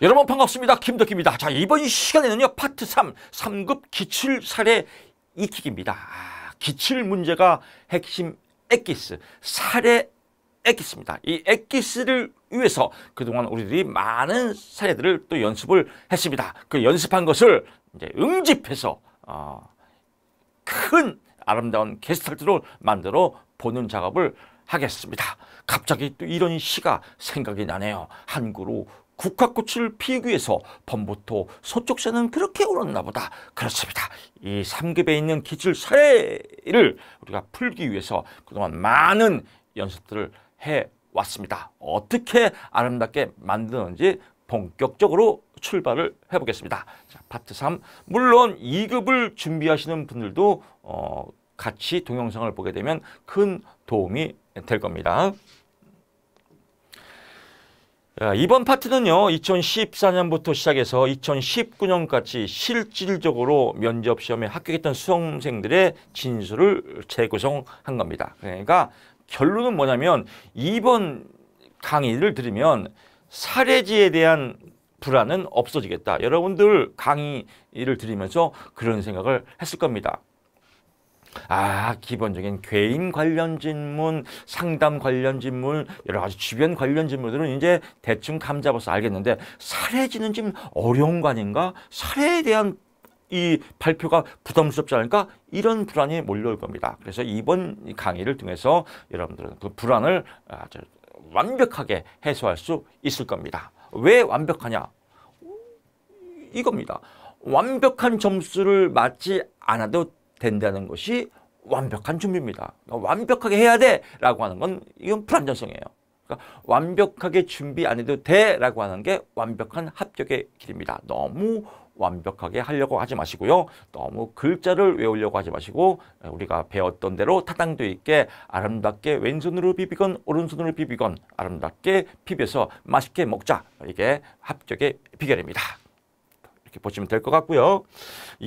여러분 반갑습니다. 김덕기입니다. 자, 이번 시간에는요, 파트 3, 3급 기출사례 익히기입니다. 기출 문제가 핵심 엑기스, 사례 엑기스입니다. 이 엑기스를 위해서 그동안 우리들이 많은 사례들을 또 연습을 했습니다. 그 연습한 것을 이제 응집해서 큰 아름다운 게스트를 만들어 보는 작업을 하겠습니다. 갑자기 또 이런 시가 생각이 나네요. 한 그루 국화꽃을 피우기 위해서 봄부터 서쪽새는 그렇게 울었나 보다. 그렇습니다. 이 3급에 있는 기출 사례를 우리가 풀기 위해서 그동안 많은 연습들을 해왔습니다. 어떻게 아름답게 만드는지 본격적으로 출발을 해보겠습니다. 자, 파트 3. 물론 2급을 준비하시는 분들도 같이 동영상을 보게 되면 큰 도움이 될 겁니다. 이번 파트는요, 2014년부터 시작해서 2019년까지 실질적으로 면접시험에 합격했던 수험생들의 진술을 재구성한 겁니다. 그러니까 결론은 뭐냐면 이번 강의를 들으면 사례지에 대한 불안은 없어지겠다. 여러분들 강의를 들으면서 그런 생각을 했을 겁니다. 기본적인 괴인 관련 질문, 상담 관련 질문, 여러 가지 주변 관련 질문들은 이제 대충 감잡아서 알겠는데 사례지는 좀 어려운 거 아닌가? 사례에 대한 이 발표가 부담스럽지 않을까? 이런 불안이 몰려올 겁니다. 그래서 이번 강의를 통해서 여러분들은 그 불안을 아주 완벽하게 해소할 수 있을 겁니다. 왜 완벽하냐? 이겁니다. 완벽한 점수를 맞지 않아도 된다는 것이 완벽한 준비입니다. 완벽하게 해야 돼 라고 하는 건 이건 불안전성이에요. 그러니까 완벽하게 준비 안 해도 돼 라고 하는 게 완벽한 합격의 길입니다. 너무 완벽하게 하려고 하지 마시고요. 너무 글자를 외우려고 하지 마시고 우리가 배웠던 대로 타당도 있게 아름답게 왼손으로 비비건 오른손으로 비비건 아름답게 비벼서 맛있게 먹자. 이게 합격의 비결입니다. 이렇게 보시면 될 것 같고요.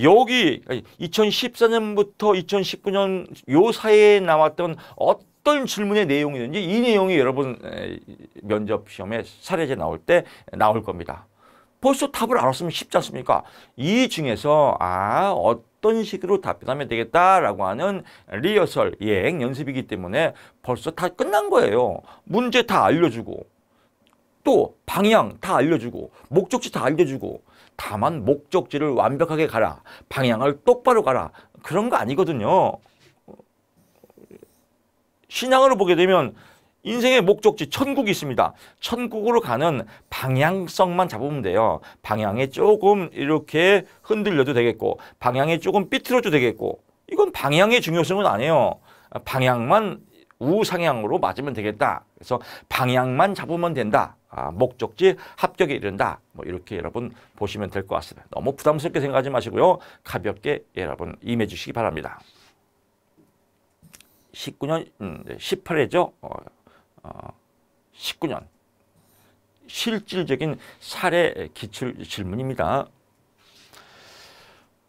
여기 2014년부터 2019년 요 사이에 나왔던 어떤 질문의 내용이든지 이 내용이 여러분 면접 시험에 사례제 나올 때 나올 겁니다. 벌써 답을 알았으면 쉽지 않습니까? 이 중에서 어떤 식으로 답변하면 되겠다라고 하는 리허설, 예행 연습이기 때문에 벌써 다 끝난 거예요. 문제 다 알려주고 또 방향 다 알려주고 목적지 다 알려주고 다만 목적지를 완벽하게 가라. 방향을 똑바로 가라. 그런 거 아니거든요. 신앙으로 보게 되면 인생의 목적지 천국이 있습니다. 천국으로 가는 방향성만 잡으면 돼요. 방향에 조금 이렇게 흔들려도 되겠고 방향에 조금 삐뚤어도 되겠고 이건 방향의 중요성은 아니에요. 방향만 우상향으로 맞으면 되겠다. 그래서 방향만 잡으면 된다. 목적지 합격에 이른다. 뭐 이렇게 여러분 보시면 될 것 같습니다. 너무 부담스럽게 생각하지 마시고요. 가볍게 여러분 임해 주시기 바랍니다. 19년, 18회죠. 19년 실질적인 사례 기출 질문입니다.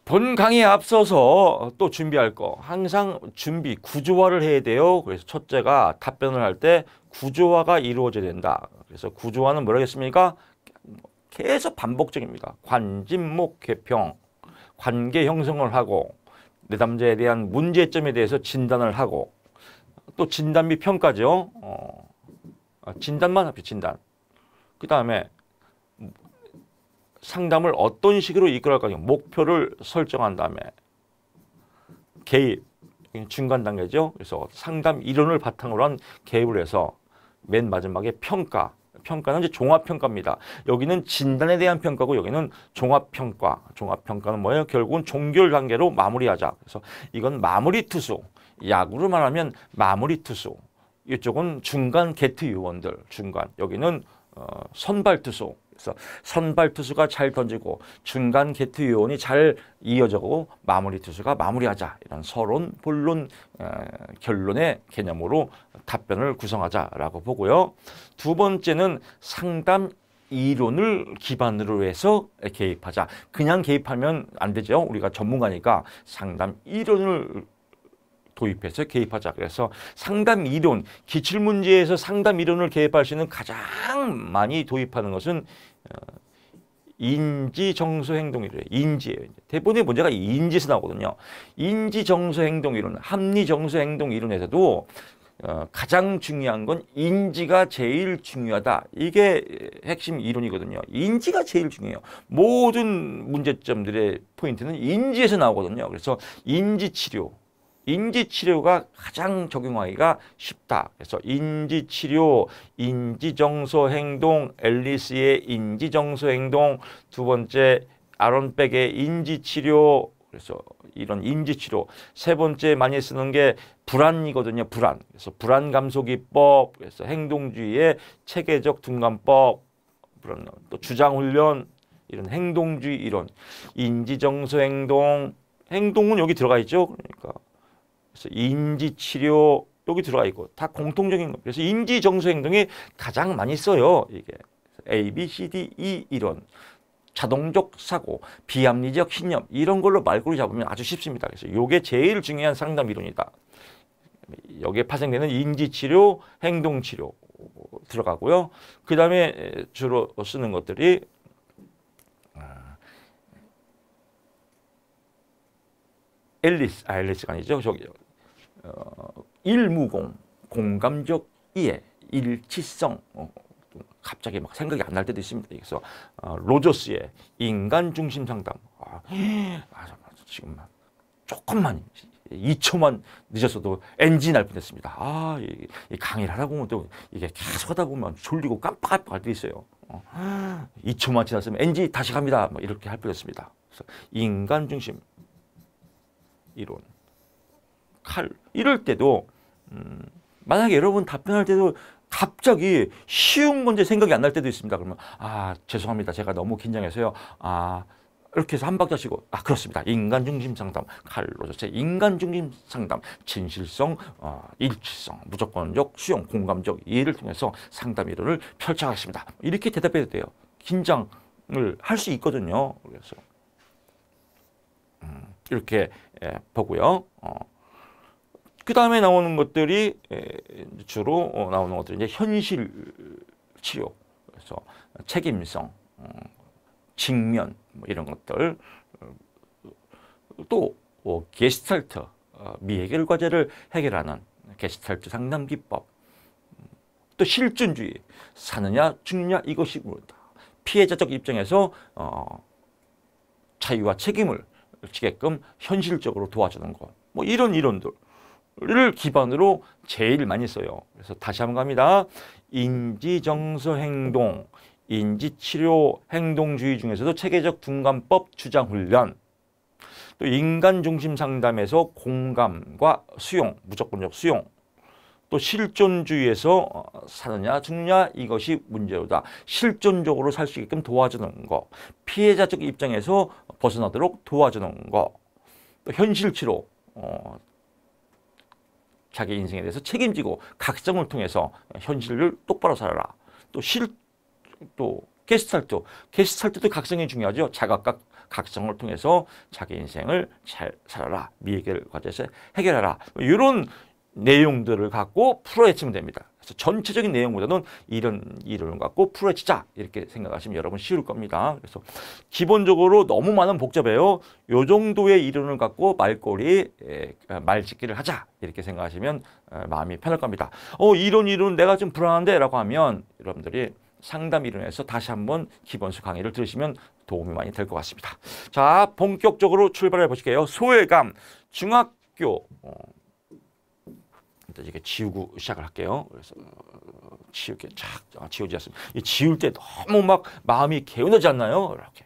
본 강의에 앞서서 또 준비할 거 항상 준비 구조화를 해야 돼요. 그래서 첫째가 답변을 할 때 구조화가 이루어져야 된다. 그래서 구조화는 뭐라겠습니까? 계속 반복적입니다. 관진목 개평, 관계 형성을 하고 내담자에 대한 문제점에 대해서 진단을 하고 또 진단 및 평가죠. 진단만 합시다. 진단. 그 다음에 상담을 어떤 식으로 이끌어갈 거냐. 목표를 설정한 다음에 개입, 중간 단계죠. 그래서 상담 이론을 바탕으로 한 개입을 해서 맨 마지막에 평가. 평가는 이제 종합평가입니다. 여기는 진단에 대한 평가고 여기는 종합평가. 종합평가는 뭐예요? 결국은 종결 단계로 마무리하자. 그래서 이건 마무리 투수. 야구로 말하면 마무리 투수. 이쪽은 중간 게트 요원들. 중간. 여기는 선발 투수. 그래서 선발 투수가 잘 던지고 중간 게트 요원이 잘 이어져고 마무리 투수가 마무리하자. 이런 서론, 본론, 결론의 개념으로 답변을 구성하자라고 보고요. 두 번째는 상담 이론을 기반으로 해서 개입하자. 그냥 개입하면 안 되죠. 우리가 전문가니까 상담 이론을 도입해서 개입하자. 그래서 상담 이론, 기출문제에서 상담 이론을 개입할 수 있는 가장 많이 도입하는 것은 인지정서행동이래요. 인지예요. 대부분의 문제가 인지에서 나오거든요. 인지정서행동이론, 합리정서행동이론에서도 가장 중요한 건 인지가 제일 중요하다. 이게 핵심 이론이거든요. 인지가 제일 중요해요. 모든 문제점들의 포인트는 인지에서 나오거든요. 그래서 인지치료. 인지치료가 가장 적용하기가 쉽다. 그래서 인지치료, 인지정서행동, 앨리스의 인지정서행동, 두 번째 아론백의 인지치료, 그래서 이런 인지치료. 세 번째 많이 쓰는 게 불안이거든요. 불안. 그래서 불안감소기법, 그래서 행동주의의 체계적 둔감법, 또 주장훈련, 이런 행동주의 이론, 인지정서행동, 행동은 여기 들어가 있죠. 그러니까 그래서 인지치료 여기 들어가 있고 다 공통적인 거. 그래서 인지정서행동이 가장 많이 써요. 이게 A, B, C, D, E 이론. 자동적 사고, 비합리적 신념 이런 걸로 말꼬리 잡으면 아주 쉽습니다. 그래서 이게 제일 중요한 상담 이론이다. 여기에 파생되는 인지치료, 행동치료 들어가고요. 그 다음에 주로 쓰는 것들이 앨리스가 아니죠. 저기 일무공, 공감적 이해, 일치성, 갑자기 막 생각이 안 날 때도 있습니다. 그래서 로저스의 인간 중심 상담. 지금 조금만 2초만 늦었어도 NG 날 뻔했습니다. 이 강의를 하다 보면 또 이게 계속 하다 보면 졸리고 깜빡할 때도 있어요. 2초만 지났으면 NG 다시 갑니다. 뭐 이렇게 할 뻔했습니다. 그래서 인간 중심 이론. 이럴 때도 만약에 여러분 답변할 때도 갑자기 쉬운 문제 생각이 안 날 때도 있습니다. 그러면 죄송합니다. 제가 너무 긴장해서요. 이렇게 해서 한 박자 쉬고 그렇습니다. 인간 중심 상담, 칼 로저스의 인간 중심 상담, 진실성, 일치성, 무조건적 수용, 공감적 이해를 통해서 상담 이론을 펼쳐가겠습니다. 이렇게 대답해도 돼요. 긴장을 할 수 있거든요. 그래서 이렇게 보고요. 그 다음에 나오는 것들이 주로 나오는 것들이 이제 현실 치료, 그래서 책임성, 직면 뭐 이런 것들, 또 게스탈트, 미해결 과제를 해결하는 게스탈트 상담 기법, 또 실존주의, 사느냐 죽느냐 이것이 모른다. 피해자적 입장에서 자유와 책임을 지게끔 현실적으로 도와주는 것, 뭐 이런 이론들. 를 기반으로 제일 많이 써요. 그래서 다시 한번 갑니다. 인지정서행동, 인지치료, 행동주의 중에서도 체계적 둔감법, 주장훈련, 또 인간중심 상담에서 공감과 수용, 무조건적 수용, 또 실존주의에서 사느냐 죽느냐 이것이 문제로다. 실존적으로 살 수 있게끔 도와주는 거, 피해자적 입장에서 벗어나도록 도와주는 거, 또 현실치료, 자기 인생에 대해서 책임지고 각성을 통해서 현실을 똑바로 살아라. 또 게스탈트도 각성이 중요하죠. 자각과 각성을 통해서 자기 인생을 잘 살아라. 미해결 과제에서 해결하라. 이런 내용들을 갖고 풀어헤치면 됩니다. 그래서 전체적인 내용보다는 이런 이론을 갖고 풀어헤치자 이렇게 생각하시면 여러분 쉬울 겁니다. 그래서 기본적으로 너무 많은 복잡해요. 요 정도의 이론을 갖고 말짓기를 하자 이렇게 생각하시면 마음이 편할 겁니다. 이론 내가 좀 불안한데 라고 하면 여러분들이 상담 이론에서 다시 한번 기본수 강의를 들으시면 도움이 많이 될 것 같습니다. 자, 본격적으로 출발해 보실게요. 소외감, 중학교 이렇게 지우고 시작을 할게요. 그래서 지우게 쫙 지워지었습니다. 지울 때 너무 막 마음이 개운하지 않나요? 이렇게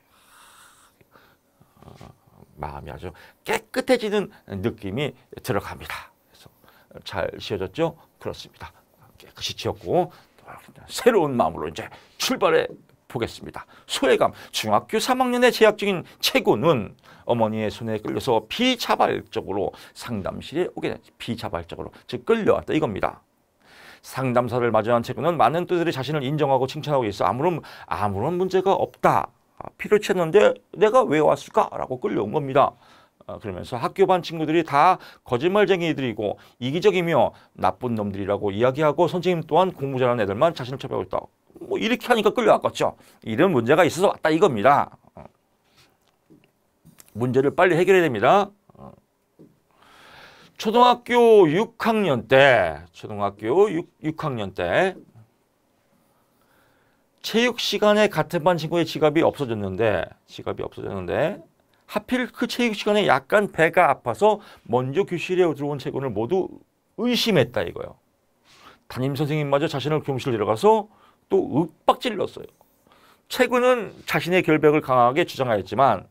마음이 아주 깨끗해지는 느낌이 들어갑니다. 그래서 잘 지워졌죠? 그렇습니다. 깨끗이 지웠고 새로운 마음으로 이제 출발해 보겠습니다. 소외감, 중학교 3학년에 재학 중인 최고는 어머니의 손에 끌려서 비자발적으로 상담실에 오게 됐지. 비자발적으로, 즉 끌려왔다 이겁니다. 상담사를 마주한 최고는 많은 뜻들이 자신을 인정하고 칭찬하고 있어 아무런 문제가 없다. 필요치 않는데 내가 왜 왔을까라고 끌려온 겁니다. 그러면서 학교 반 친구들이 다 거짓말쟁이들이고 이기적이며 나쁜 놈들이라고 이야기하고 선생님 또한 공부 잘하는 애들만 자신을 첩하고 있다. 뭐 이렇게 하니까 끌려왔겠죠. 이런 문제가 있어서 왔다 이겁니다. 문제를 빨리 해결해야 됩니다. 초등학교 6학년 때 체육 시간에 같은 반 친구의 지갑이 없어졌는데 하필 그 체육 시간에 약간 배가 아파서 먼저 교실에 들어온 채군을 모두 의심했다 이거예요. 담임 선생님마저 자신을 교무실 데려가서 또 윽박질렀어요. 채군은 자신의 결백을 강하게 주장하였지만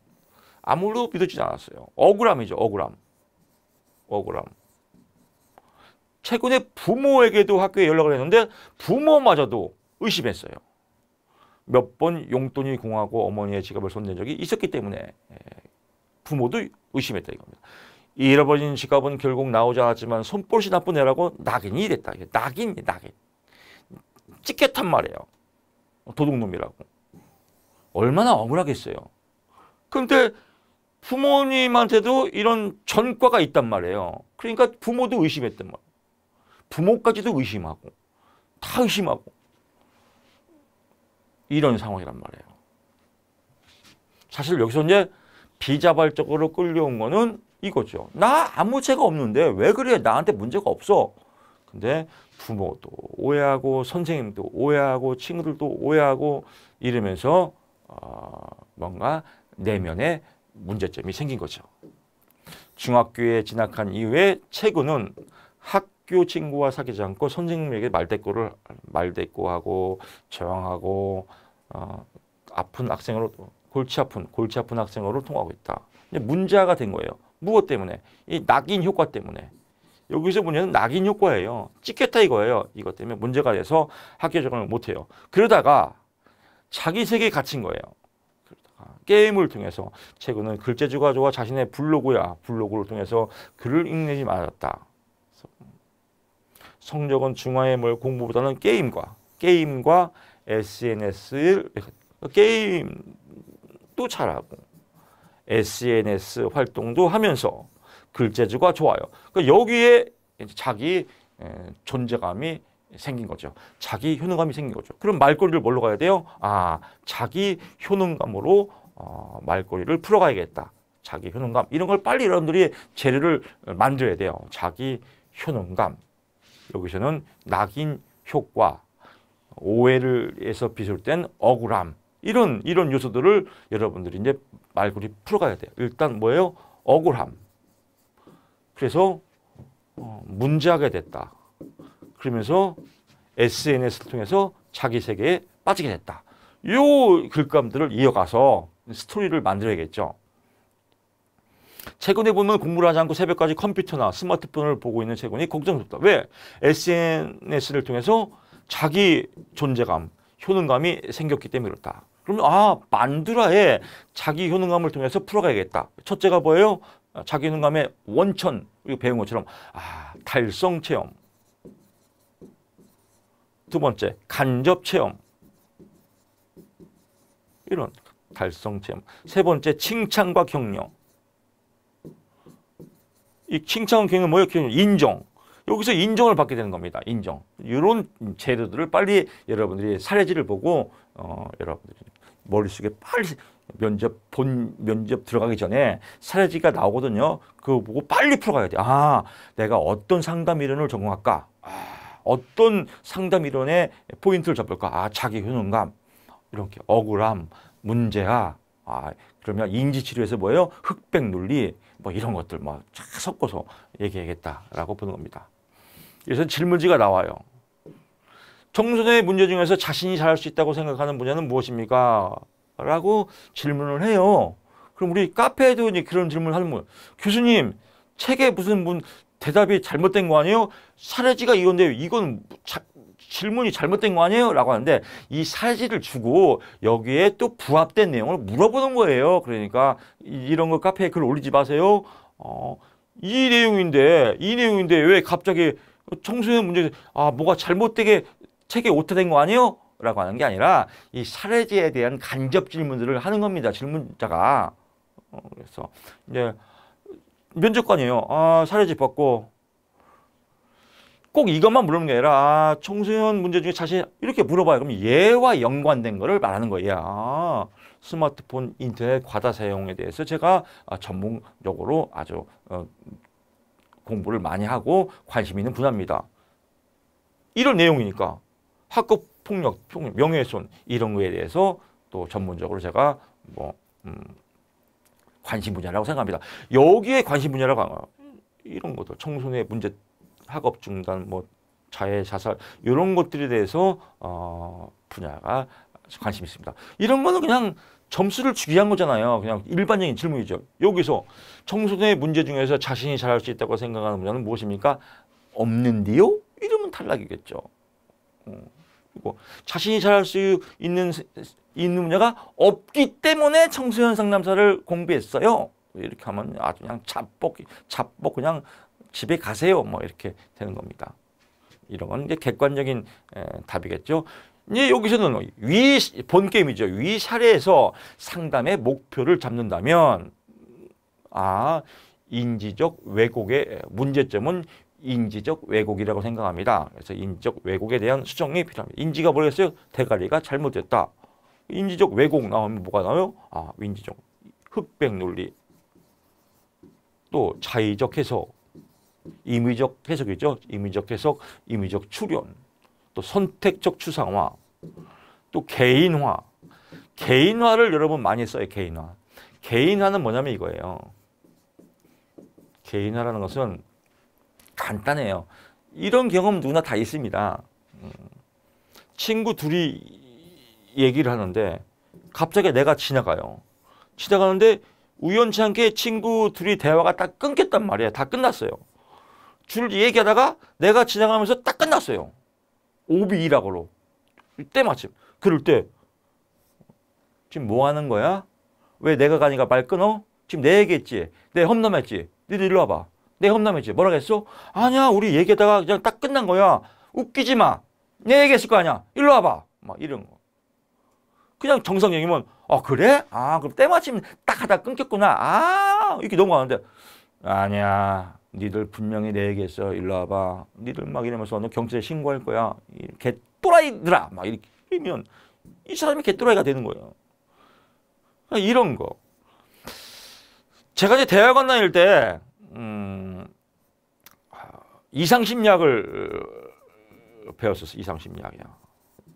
아무도 믿어지지 않았어요. 억울함이죠. 억울함. 채군의 부모에게도 학교에 연락을 했는데 부모마저도 의심했어요. 몇 번 용돈이 공하고 어머니의 지갑을 손댄 적이 있었기 때문에 부모도 의심했다 이겁니다. 잃어버린 지갑은 결국 나오지 않았지만 손버릇이 나쁜 애라고 낙인이 됐다. 낙인. 찍혔단 말이에요. 도둑놈이라고. 얼마나 억울하겠어요. 그런데 부모님한테도 이런 전과가 있단 말이에요. 그러니까 부모도 의심했단 말이에요. 부모까지도 의심하고 다 의심하고 이런 상황이란 말이에요. 사실 여기서 이제 비자발적으로 끌려온 거는 이거죠. 나 아무 죄가 없는데 왜 그래? 나한테 문제가 없어. 근데 부모도 오해하고 선생님도 오해하고 친구들도 오해하고 이러면서 뭔가 내면에 문제점이 생긴 거죠. 중학교에 진학한 이후에 채구는 학교 친구와 사귀지 않고 선생님에게 말대꾸하고 저항하고 아픈 학생으로 골치 아픈 학생으로 통하고 있다. 문제가 된 거예요. 무엇 때문에? 이 낙인 효과 때문에. 여기서 문제는 낙인 효과예요. 찍혔다 이거예요. 이것 때문에 문제가 돼서 학교 적응을 못해요. 그러다가 자기 세계에 갇힌 거예요. 게임을 통해서 최근은 글재주가 좋아 자신의 블로그를 통해서 글을 읽내지 말았다. 성적은 중하에 뭘 공부보다는 게임과 SNS를 게임도 잘하고 SNS 활동도 하면서 글재주가 좋아요. 그러니까 여기에 자기 존재감이 생긴 거죠. 자기 효능감이 생긴 거죠. 그럼 말꼬리를 뭘로 가야 돼요? 자기 효능감으로 말꼬리를 풀어가야겠다. 자기 효능감. 이런 걸 빨리 여러분들이 재료를 만들어야 돼요. 자기 효능감. 여기서는 낙인 효과, 오해를에서 비롯된 억울함. 이런 요소들을 여러분들이 이제 말꼬리 풀어가야 돼요. 일단 뭐예요? 억울함. 그래서 문제하게 됐다. 그러면서 SNS를 통해서 자기 세계에 빠지게 됐다. 요 글감들을 이어가서 스토리를 만들어야겠죠. 최근에 보면 공부를 하지 않고 새벽까지 컴퓨터나 스마트폰을 보고 있는 최근이 걱정스럽다. 왜? SNS를 통해서 자기 존재감, 효능감이 생겼기 때문에 그렇다. 그러면 만드라에 자기 효능감을 통해서 풀어가야겠다. 첫째가 뭐예요? 자기 효능감의 원천, 우리가 배운 것처럼 달성 체험. 두 번째, 간접 체험. 이런 달성 체험. 세 번째, 칭찬과 격려. 이 칭찬과 격려는 뭐예요? 인정. 여기서 인정을 받게 되는 겁니다. 인정. 이런 재료들을 빨리 여러분들이 사례지를 보고 여러분들이 머릿속에 빨리 면접 들어가기 전에 사례지가 나오거든요. 그거 보고 빨리 풀어가야 돼. 내가 어떤 상담 이론을 전공할까? 어떤 상담 이론의 포인트를 잡을까? 자기 효능감, 이렇게 억울함, 문제야. 그러면 인지치료에서 뭐예요? 흑백 논리, 뭐 이런 것들 막 쫙 섞어서 얘기하겠다라고 보는 겁니다. 그래서 질문지가 나와요. 청소년의 문제 중에서 자신이 잘할 수 있다고 생각하는 분야는 무엇입니까? 라고 질문을 해요. 그럼 우리 카페에도 이제 그런 질문을 하는 거예요. 교수님, 책에 무슨 대답이 잘못된 거 아니에요? 사례지가 이건데 이건 질문이 잘못된 거 아니에요? 라고 하는데 이 사례지를 주고 여기에 또 부합된 내용을 물어보는 거예요. 그러니까 이런 거 카페에 글 올리지 마세요. 이 내용인데 왜 갑자기 청소년 문제 뭐가 잘못되게 책에 오타된 거 아니에요? 라고 하는 게 아니라 이 사례지에 대한 간접 질문들을 하는 겁니다. 질문자가. 그래서 이제 면접관이에요. 사례지 받고 꼭 이것만 물어보는 게 아니라 청소년 문제 중에 자신 이렇게 물어봐요. 그럼 얘와 연관된 거를 말하는 거예요. 스마트폰, 인터넷 과다 사용에 대해서 제가 전문적으로 아주 공부를 많이 하고 관심 있는 분야입니다. 이런 내용이니까 학급 폭력, 명예훼손 이런 거에 대해서 또 전문적으로 제가 관심 분야라고 생각합니다. 여기에 관심 분야라고 하면 이런 것들 청소년의 문제, 학업 중단, 자해, 자살 이런 것들에 대해서 분야가 관심 있습니다. 이런 거는 그냥 점수를 주기 위한 거잖아요. 그냥 일반적인 질문이죠. 여기서 청소년의 문제 중에서 자신이 잘할 수 있다고 생각하는 분야는 무엇입니까? 없는데요? 이러면 탈락이겠죠. 그리고 자신이 잘할 수 있는 분야가 없기 때문에 청소년 상담사를 공부했어요. 이렇게 하면 아주 그냥 잡복 그냥 집에 가세요. 이렇게 되는 겁니다. 이런 건 이제 객관적인 답이겠죠. 이제 여기서는 본 게임이죠. 위 사례에서 상담의 목표를 잡는다면 인지적 왜곡의 문제점은 인지적 왜곡이라고 생각합니다. 그래서 인지적 왜곡에 대한 수정이 필요합니다. 인지가 뭐겠어요? 대가리가 잘못됐다. 인지적 왜곡 나오면 뭐가 나와요? 인지적 흑백 논리, 또 자의적 해석, 임의적 해석이죠. 임의적 해석, 임의적 추론, 또 선택적 추상화, 또 개인화. 개인화를 여러분 많이 써요. 개인화. 개인화는 뭐냐면 이거예요. 개인화라는 것은 간단해요. 이런 경험 누구나 다 있습니다. 친구 둘이 얘기를 하는데 갑자기 내가 지나가요. 지나가는데 우연치 않게 친구 둘이 대화가 딱 끊겼단 말이에요. 다 끝났어요. 줄 얘기하다가 내가 지나가면서 딱 끝났어요. 오비라고로. 때마침. 그럴 때 지금 뭐 하는 거야? 왜 내가 가니까 말 끊어? 지금 내 얘기했지? 내 험담했지? 너희들 일로 와봐. 내 험담했지? 뭐라고 했어? 아니야, 우리 얘기하다가 그냥 딱 끝난 거야. 웃기지 마. 내 얘기했을 거 아니야. 일로 와봐. 막 이런 거. 그냥 정상 얘기면 그래? 그럼 때마침 딱 하다 끊겼구나. 이렇게 넘어가는데 아니야. 니들 분명히 내 얘기했어. 일로 와봐. 니들 막 이러면서 너 경찰에 신고할 거야. 개또라이들아. 막 이렇게 이러면 이 사람이 개또라이가 되는 거예요. 이런 거. 제가 이제 대학원 다닐 때 이상심리학을 배웠었어요. 이상심리학이야.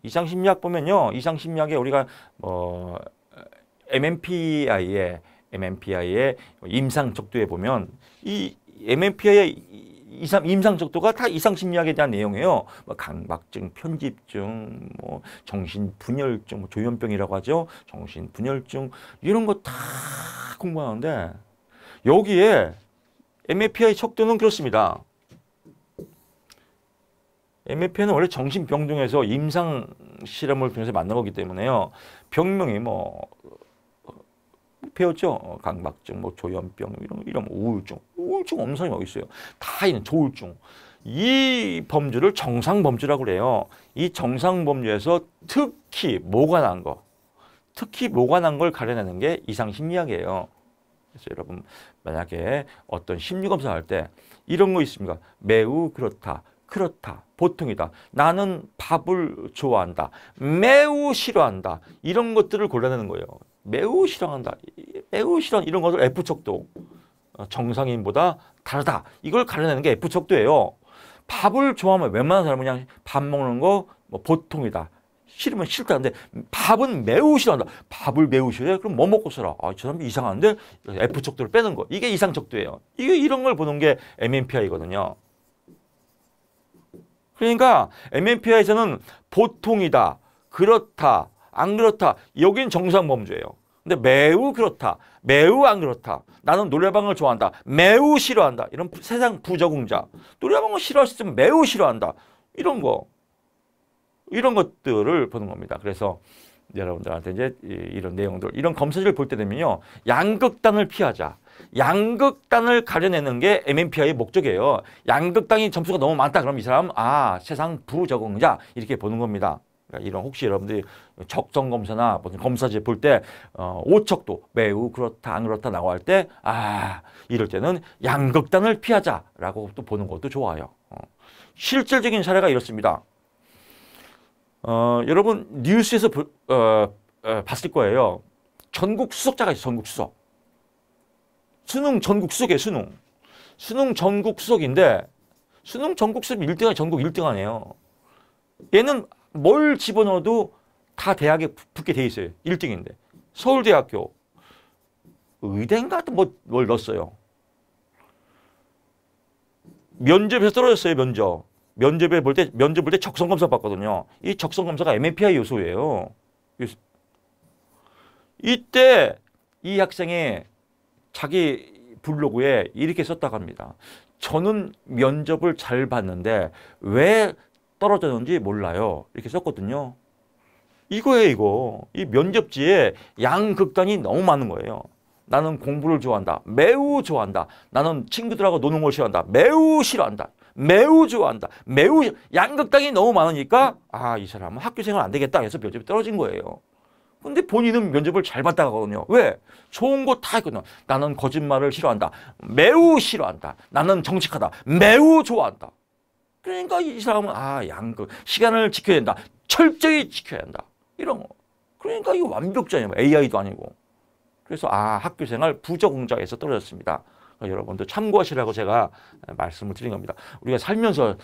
이상심리학 보면요. 이상심리학에 우리가 MMPI의 임상척도에 보면 이 MMPI의 임상척도가 다 이상심리학에 대한 내용이에요. 강박증, 편집증, 정신분열증, 조현병이라고 하죠. 정신분열증 이런 거 다 공부하는데 여기에 MMPI 척도는 그렇습니다. MMPI는 원래 정신병동에서 임상 실험을 통해서 만난 거기 때문에요. 병명이 배웠죠. 강박증, 조현병, 이런 우울증 없는 사람이 어디 있어요. 다 있는 조울증. 이 범주를 정상범주라고 그래요. 이 정상범주에서 특히 모관한 걸 가려내는 게 이상심리학이에요. 그래서 여러분 만약에 어떤 심리검사 할 때 이런 거 있습니까? 매우 그렇다. 보통이다. 나는 밥을 좋아한다. 매우 싫어한다. 이런 것들을 골라내는 거예요. 매우 싫어한다. 매우 싫어 이런 것을 F척도. 정상인보다 다르다. 이걸 가려내는 게 F척도예요. 밥을 좋아하면 웬만한 사람은 그냥 밥 먹는 거 보통이다. 싫으면 싫다. 근데 밥은 매우 싫어한다. 밥을 매우 싫어해? 그럼 뭐 먹고 살아? 저 사람 이상한데? F척도를 빼는 거. 이게 이상척도예요. 이런 걸 보는 게 MMPI거든요. 그러니까 MMPI에서는 보통이다, 그렇다, 안 그렇다. 여긴 정상범주예요. 근데 매우 그렇다, 매우 안 그렇다. 나는 노래방을 좋아한다, 매우 싫어한다. 이런 세상 부적응자. 노래방을 싫어할 수 있으면 매우 싫어한다. 이런 것들을 보는 겁니다. 그래서 여러분들한테 이제 이런 내용들, 이런 검사지를 볼 때 되면요. 양극단을 피하자. 양극단을 가려내는 게 MMPI의 목적이에요. 양극단이 점수가 너무 많다. 그럼 이 사람 세상 부적응자 이렇게 보는 겁니다. 그러니까 이런 혹시 여러분들이 적성검사나 무슨 검사지 볼 때 오척도 매우 그렇다 안 그렇다 나갈 때 이럴 때는 양극단을 피하자라고 또 보는 것도 좋아요. 실질적인 사례가 이렇습니다. 여러분 뉴스에서 봤을 거예요. 전국 수석자가 있어요. 전국 수석. 수능 전국 수석이에요. 수능 전국 수석인데 수능 전국 수석 1등이 전국 1등하네요. 얘는 뭘 집어넣어도 다 대학에 붙게 돼 있어요. 1등인데. 서울대학교 의대인가 뭘 넣었어요. 면접에서 떨어졌어요. 면접에 볼 때 적성검사 봤거든요. 이 적성검사가 MMPI 요소예요. 이때 이 학생이 자기 블로그에 이렇게 썼다고 합니다. 저는 면접을 잘 봤는데 왜 떨어졌는지 몰라요. 이렇게 썼거든요. 이거예요, 이거. 이 면접지에 양극단이 너무 많은 거예요. 나는 공부를 좋아한다. 매우 좋아한다. 나는 친구들하고 노는 걸 싫어한다. 매우 싫어한다. 매우 좋아한다. 양극단이 너무 많으니까 이 사람은 학교 생활 안 되겠다 해서 면접이 떨어진 거예요. 근데 본인은 면접을 잘 봤다 하거든요. 왜? 좋은 거 다 있거든요. 나는 거짓말을 싫어한다. 매우 싫어한다. 나는 정직하다. 매우 좋아한다. 그러니까 이 사람은 시간을 지켜야 된다. 철저히 지켜야 한다. 이런 거. 그러니까 이거 완벽자예요. AI도 아니고. 그래서 학교 생활 부적응자에서 떨어졌습니다. 그러니까 여러분들 참고하시라고 제가 말씀을 드린 겁니다. 우리가 살면서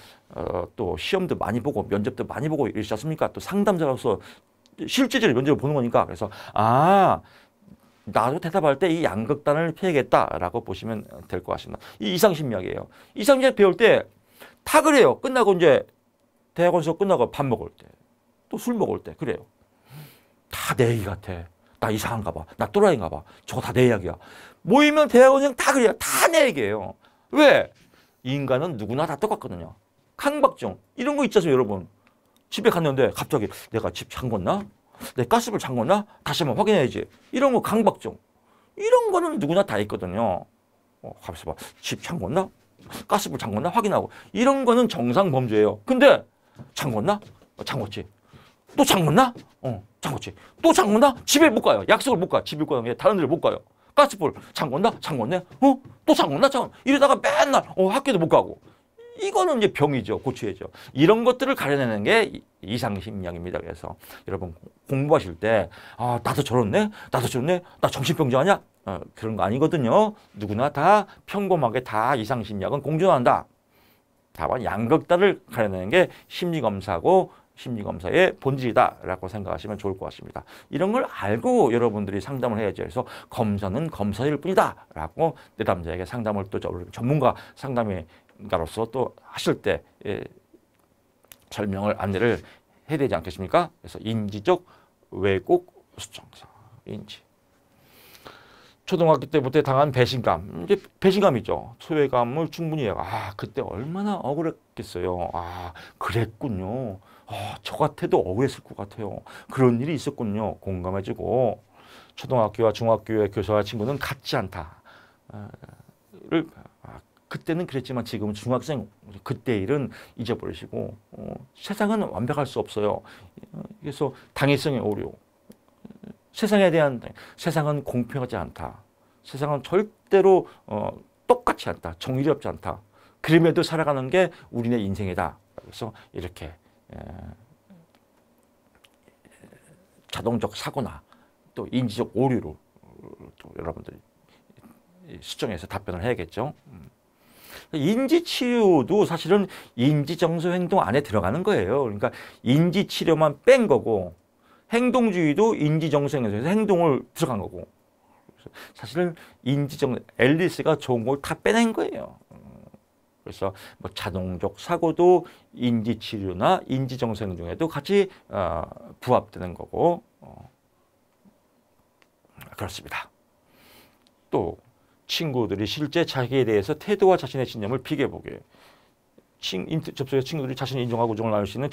또 시험도 많이 보고 면접도 많이 보고 이러지 않습니까? 또 상담자로서 실질적으로 면접을 보는 거니까. 그래서 나도 대답할 때 이 양극단을 피해야겠다라고 보시면 될 것 같습니다. 이 이상심리학이에요. 이상심리학 배울 때 다 그래요. 끝나고 이제 대학원 수업 끝나고 밥 먹을 때 또 술 먹을 때 그래요. 다 내 얘기 같아. 나 이상한가 봐. 나 또라이인가 봐. 저거 다 내 이야기야. 모이면 대학원생 다 그래요. 다 내 얘기예요. 왜? 인간은 누구나 다 똑같거든요. 강박증 이런 거 있잖아요, 여러분. 집에 갔는데 갑자기 내가 집 잠궜나? 내 가스불 잠궜나? 다시 한번 확인해야지. 이런 거 강박증. 이런 거는 누구나 다 있거든요. 가만있어 봐. 집 잠궜나? 가스불 잠궜나? 확인하고. 이런 거는 정상 범죄예요. 근데 잠궜나? 잠궜지. 또 잠궜나? 잠궜지. 또 잠궜나? 집에 못 가요. 약속을 못 가. 집에 가는 게 다른 데를 못 가요. 가스불 잠궜나? 잠궜네? 또 잠궜나? 이러다가 맨날 학교도 못 가고. 이거는 이제 병이죠. 고쳐야죠. 이런 것들을 가려내는 게 이상심리학입니다. 그래서 여러분 공부하실 때 나도 저렇네? 나도 저렇네? 나 정신병자 아니야? 그런 거 아니거든요. 누구나 다 평범하게 다 이상심리학은 공존한다. 다만 양극단을 가려내는 게 심리검사고 심리검사의 본질이다라고 생각하시면 좋을 것 같습니다. 이런 걸 알고 여러분들이 상담을 해야죠. 그래서 검사는 검사일 뿐이다 라고 내담자에게 상담을 또 전문가 상담가로서 또 하실 때 설명을 안내를 해야 되지 않겠습니까? 그래서 인지적 왜곡 수정사 인지. 초등학교 때부터 당한 배신감, 이제 배신감이죠. 소외감을 충분히 해요. 그때 얼마나 억울했겠어요. 그랬군요. 저 같아도 억울했을 것 같아요. 그런 일이 있었군요. 공감해주고 초등학교와 중학교의 교사와 친구는 같지 않다. 그때는 그랬지만 지금은 중학생 그때 일은 잊어버리시고 세상은 완벽할 수 없어요. 그래서 당위성의 오류. 세상은 공평하지 않다. 세상은 절대로 똑같지 않다. 정의롭지 않다. 그럼에도 살아가는 게 우리네 인생이다. 그래서 이렇게 자동적 사고나 또 인지적 오류로 또 여러분들이 수정해서 답변을 해야겠죠. 인지치료도 사실은 인지정서 행동 안에 들어가는 거예요. 그러니까 인지치료만 뺀 거고 행동주의도 인지정서에서 행동을 들어간 거고 사실은 앨리스가 좋은 걸 다 빼낸 거예요. 그래서 뭐 자동적 사고도 인지치료나 인지정서 행동에도 같이 부합되는 거고 그렇습니다. 또 친구들이 실제 자기에 대해서 태도와 자신의 신념을 비교해보게. 접속해서 친구들이 자신을 인정하고 우정을 나눌 수 있는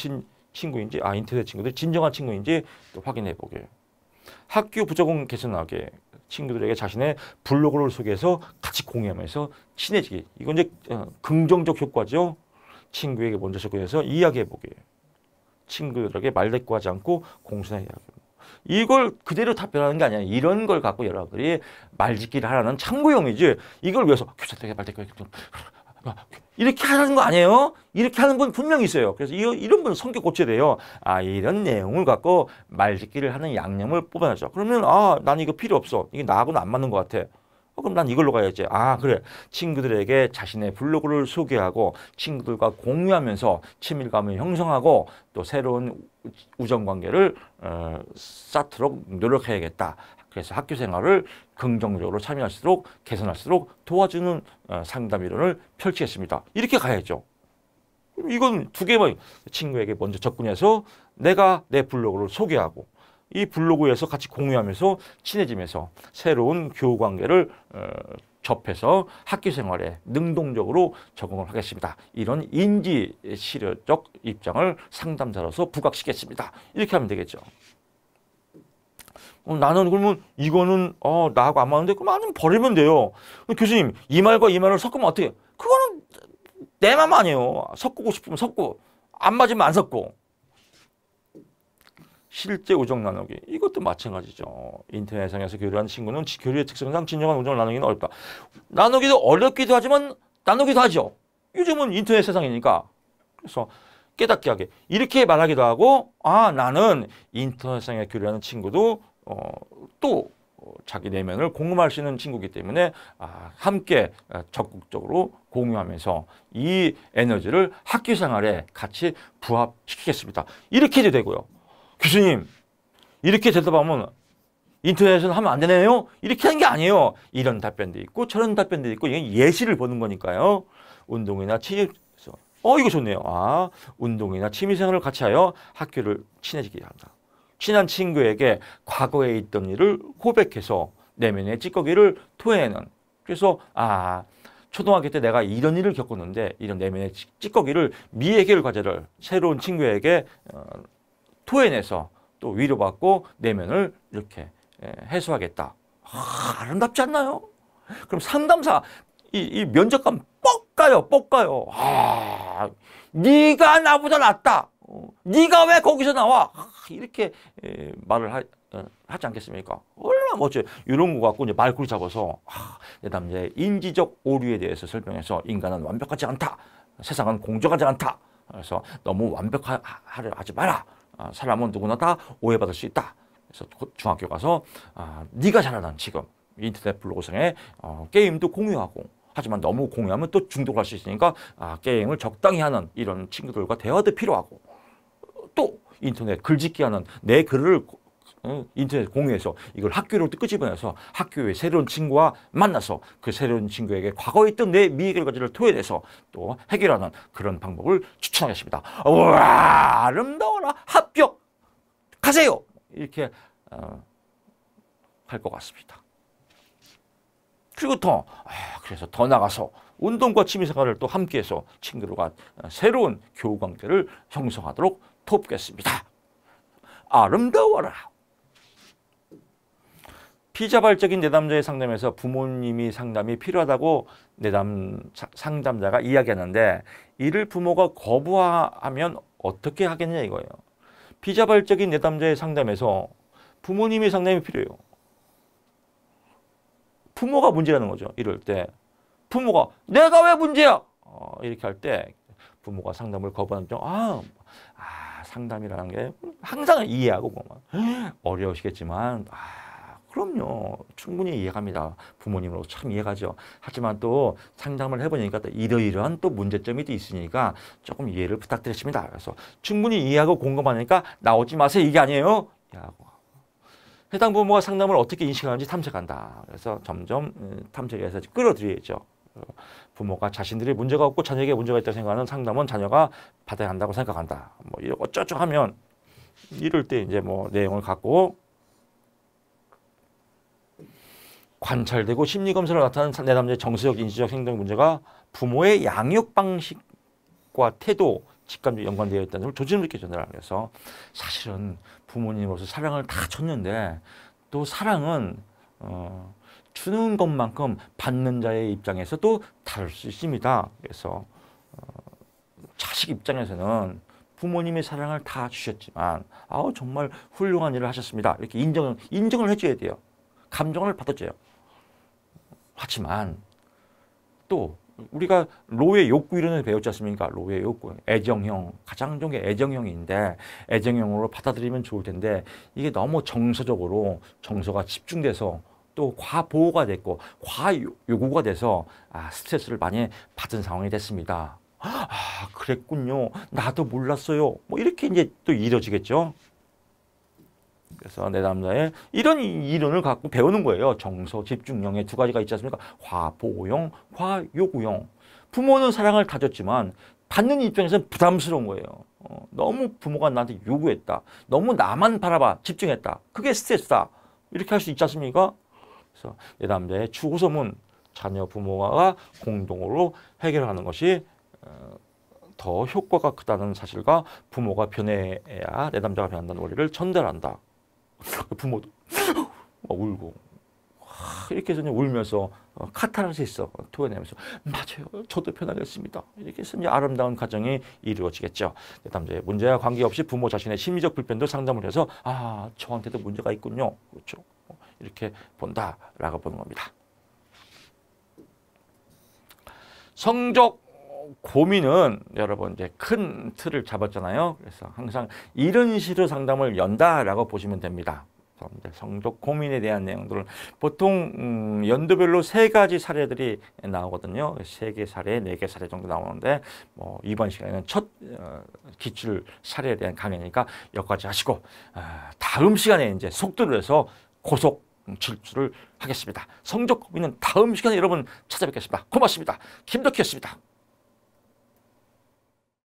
친구인지, 인터넷 친구들이 진정한 친구인지 또 확인해보게. 학교 부적응 개선하게. 친구들에게 자신의 블로그를 소개해서 같이 공유하면서 친해지기. 이건 이제 긍정적 효과죠. 친구에게 먼저 접근해서 이야기해보게. 친구들에게 말대꾸하지 않고 공손하게 이야기해보게. 이걸 그대로 답변하는 게 아니야. 이런 걸 갖고 여러분들이 말짓기를 하라는 참고용이지. 이걸 위해서 교사들에게 말대꾸하기 이렇게 하는 거 아니에요? 이렇게 하는 분 분명히 있어요. 그래서 이런 분은 성격 고쳐야 돼요. 이런 내용을 갖고 말짓기를 하는 양념을 뽑아내죠. 그러면 난 이거 필요 없어. 이게 나하고는 안 맞는 것 같아. 그럼 난 이걸로 가야지. 그래. 친구들에게 자신의 블로그를 소개하고 친구들과 공유하면서 친밀감을 형성하고 또 새로운 우정관계를 쌓도록 노력해야겠다. 그래서 학교 생활을 긍정적으로 참여할수록 개선할수록 도와주는 상담 이론을 펼치겠습니다. 이렇게 가야죠. 이건 두 개만 친구에게 먼저 접근해서 내가 내 블로그를 소개하고 이 블로그에서 같이 공유하면서 친해지면서 새로운 교우 관계를 접해서 학교 생활에 능동적으로 적응을 하겠습니다. 이런 인지치료적 입장을 상담자로서 부각시켰습니다. 이렇게 하면 되겠죠. 나는 그러면 이거는 나하고 안 맞는데 그럼 아니면 버리면 돼요. 교수님 이 말과 이 말을 섞으면 어떻게 해요? 그거는 내 맘 아니에요. 섞고 싶으면 섞고 안 맞으면 안 섞고. 실제 우정 나누기 이것도 마찬가지죠. 인터넷상에서 교류하는 친구는 교류의 특성상 진정한 우정을 나누기는 어렵다. 나누기도 어렵기도 하지만 나누기도 하죠. 요즘은 인터넷 세상이니까. 그래서 깨닫게 하게 이렇게 말하기도 하고 나는 인터넷상에 교류하는 친구도 또 자기 내면을 공감할 수 있는 친구이기 때문에 함께 적극적으로 공유하면서 이 에너지를 학교 생활에 같이 부합시키겠습니다. 이렇게 해도 되고요. 교수님 이렇게 대답하면 인터넷에서는 하면 안 되네요. 이렇게 하는 게 아니에요. 이런 답변도 있고 저런 답변도 있고 이건 예시를 보는 거니까요. 운동이나 취미 이거 좋네요. 운동이나 취미생활을 같이 하여 학교를 친해지게 한다. 친한 친구에게 과거에 있던 일을 고백해서 내면의 찌꺼기를 토해내는. 그래서 초등학교 때 내가 이런 일을 겪었는데 이런 내면의 찌꺼기를 미해결 과제를 새로운 친구에게 토해내서 또 위로받고 내면을 이렇게 해소하겠다. 아름답지 않나요? 그럼 상담사 이 면접관 뻑가요. 네가 나보다 낫다. 네가 왜 거기서 나와? 이렇게 말을 하지 않겠습니까? 얼마나 멋져요. 이런 거 갖고 이제 말꼬리 잡아서 내 남자의 인지적 오류에 대해서 설명해서 인간은 완벽하지 않다. 세상은 공정하지 않다. 그래서 너무 완벽하려 하지 마라. 사람은 누구나 다 오해받을 수 있다. 그래서 중학교 가서 네가 잘하는 지금 인터넷 블로그상에 게임도 공유하고 하지만 너무 공유하면 또 중독할 수 있으니까 게임을 적당히 하는 이런 친구들과 대화도 필요하고 또 인터넷 글짓기 하는 내 글을 인터넷 공유해서 이걸 학교로 끄집어내서 학교의 새로운 친구와 만나서 그 새로운 친구에게 과거에 있던 내 미해결 과제를 토해내서 또 해결하는 그런 방법을 추천하겠습니다. 우와 아름다워라 합격 가세요 이렇게 할 것 같습니다. 그리고 그래서 더 나가서 운동과 취미생활을 또 함께해서 친구들과 새로운 교우관계를 형성하도록 돕겠습니다. 아름다워라. 비자발적인 내담자의 상담에서 부모님이 상담이 필요하다고 상담자가 이야기하는데 이를 부모가 거부하면 어떻게 하겠냐 이거예요. 비자발적인 내담자의 상담에서 부모님이 상담이 필요해요. 부모가 문제라는 거죠. 이럴 때 부모가 내가 왜 문제야? 이렇게 할 때 부모가 상담을 거부하는 점 상담이라는 게 항상 이해하고 어려우시겠지만 그럼요. 충분히 이해갑니다. 부모님으로서 참 이해가죠. 하지만 또 상담을 해보니까 또 이러이러한 또 문제점이 또 있으니까 조금 이해를 부탁드리십니다. 그래서 충분히 이해하고 공감하니까 나오지 마세요. 이게 아니에요. 이해하고. 해당 부모가 상담을 어떻게 인식하는지 탐색한다. 그래서 점점 탐색해서 끌어들여야죠. 부모가 자신들이 문제가 없고 자녀에게 문제가 있다고 생각하는 상담은 자녀가 받아야 한다고 생각한다. 이런 어쩌죠 하면 이럴 때 이제 내용을 갖고 관찰되고 심리검사로 나타나는 내담자의 정서적, 인지적, 행동 문제가 부모의 양육 방식과 태도, 직감적 연관되어 있다는 걸 조짐 있게 전달하는 거서 사실은 부모님으로서 사랑을 다 줬는데 또 사랑은 주는 것만큼 받는 자의 입장에서도 다를 수 있습니다. 그래서 자식 입장에서는 부모님의 사랑을 다 주셨지만 정말 훌륭한 일을 하셨습니다. 이렇게 인정을 해줘야 돼요. 감정을 받아줘요. 하지만 또 우리가 로의 욕구 이론을 배웠지 않습니까? 로의 욕구, 애정형, 가장 좋은 게 애정형인데 애정형으로 받아들이면 좋을 텐데 이게 너무 정서적으로 정서가 집중돼서 또 과보호가 됐고 과요구가 돼서 스트레스를 많이 받은 상황이 됐습니다. 그랬군요. 나도 몰랐어요. 뭐 이렇게 이제 또 이뤄지겠죠. 그래서 내담자의 이런 이론을 갖고 배우는 거예요. 정서, 집중형의 두 가지가 있지 않습니까? 과보호형, 과요구형. 부모는 사랑을 가졌지만 받는 입장에서는 부담스러운 거예요. 너무 부모가 나한테 요구했다. 너무 나만 바라봐 집중했다. 그게 스트레스다. 이렇게 할 수 있지 않습니까? 그래서 내담자의 추구서문 자녀 부모가 공동으로 해결하는 것이 더 효과가 크다는 사실과 부모가 변해야 내담자가 변한다는 원리를 전달한다. 부모도 울고 이렇게 해서 울면서 카타르시스 토해내면서 맞아요. 저도 변하겠습니다. 이렇게 해서 이제 아름다운 가정이 이루어지겠죠. 내담자의 문제와 관계없이 부모 자신의 심리적 불편도 상담을 해서 저한테도 문제가 있군요. 그렇죠. 이렇게 본다라고 보는 겁니다. 성적 고민은 여러분 이제 큰 틀을 잡았잖아요. 그래서 항상 이런 식으로 상담을 연다라고 보시면 됩니다. 성적 고민에 대한 내용들은 보통 연도별로 3가지 사례들이 나오거든요. 3개 사례, 4개 사례 정도 나오는데 뭐 이번 시간에는 첫 기출 사례에 대한 강의니까 여기까지 하시고 다음 시간에 이제 속도를 내서 고속 질주를 하겠습니다. 성적 고민은 다음 시간에 여러분 찾아뵙겠습니다. 고맙습니다. 김덕희였습니다.